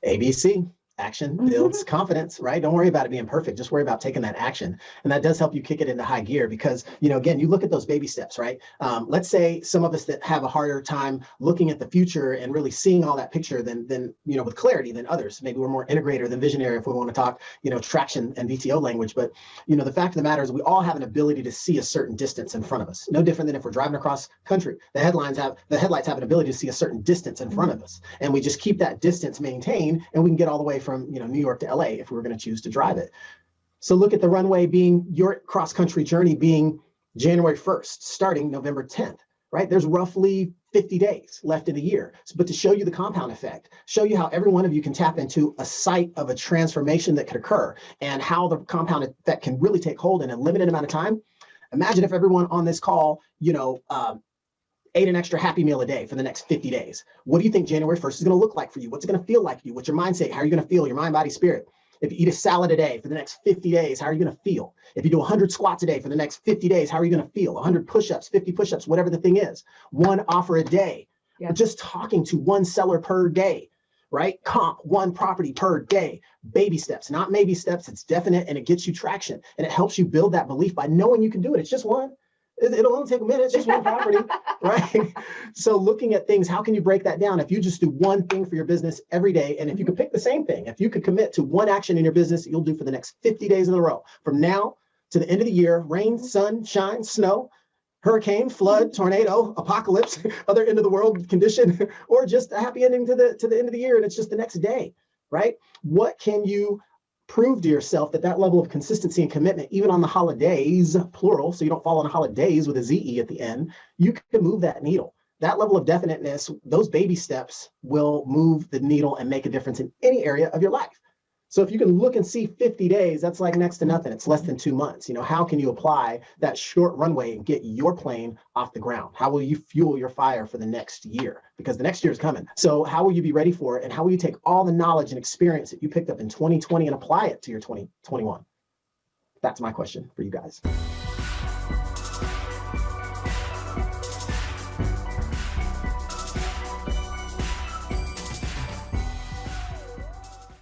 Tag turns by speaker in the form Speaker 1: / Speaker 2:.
Speaker 1: ABC. Action builds confidence, right? Don't worry about it being perfect. Just worry about taking that action. And that does help you kick it into high gear because, again, you look at those baby steps, right? Let's say some of us that have a harder time looking at the future and really seeing all that picture than with clarity than others. Maybe we're more integrator than visionary if we want to talk, traction and VTO language. But, the fact of the matter is we all have an ability to see a certain distance in front of us. No different than if we're driving across country. The headlights have an ability to see a certain distance in front of us. And we just keep that distance maintained and we can get all the way from New York to LA if we were going to choose to drive it. So look at the runway being your cross-country journey being January 1st, starting November 10th, right? There's roughly 50 days left in the year. But to show you the compound effect, show you how every one of you can tap into a site of a transformation that could occur and how the compound effect can really take hold in a limited amount of time. Imagine if everyone on this call, ate an extra Happy Meal a day for the next 50 days. What do you think January 1st is going to look like for you? What's it going to feel like for you? What's your mindset? How are you going to feel? Your mind, body, spirit. If you eat a salad a day for the next 50 days, how are you going to feel? If you do 100 squats a day for the next 50 days, how are you going to feel? 100 push-ups, 50 push-ups, whatever the thing is. One offer a day. Yeah. Just talking to one seller per day, right? Comp, one property per day. Baby steps, not maybe steps. It's definite and it gets you traction. And it helps you build that belief by knowing you can do it. It's just one. It'll only take a minute. It's just one property, right? So looking at things, how can you break that down? If you just do one thing for your business every day, and if you could pick the same thing, if you could commit to one action in your business that you'll do for the next 50 days in a row, from now to the end of the year, rain, sun, shine, snow, hurricane, flood, tornado, apocalypse, other end of the world condition, or just a happy ending to the end of the year, and it's just the next day, right? What can you prove to yourself that level of consistency and commitment, even on the holidays, plural, so you don't fall on holidays with a Z-E at the end, you can move that needle. That level of definiteness, those baby steps will move the needle and make a difference in any area of your life. So if you can look and see 50 days, that's like next to nothing. It's less than 2 months. How can you apply that short runway and get your plane off the ground? How will you fuel your fire for the next year? Because the next year is coming. So how will you be ready for it? And how will you take all the knowledge and experience that you picked up in 2020 and apply it to your 2021? That's my question for you guys.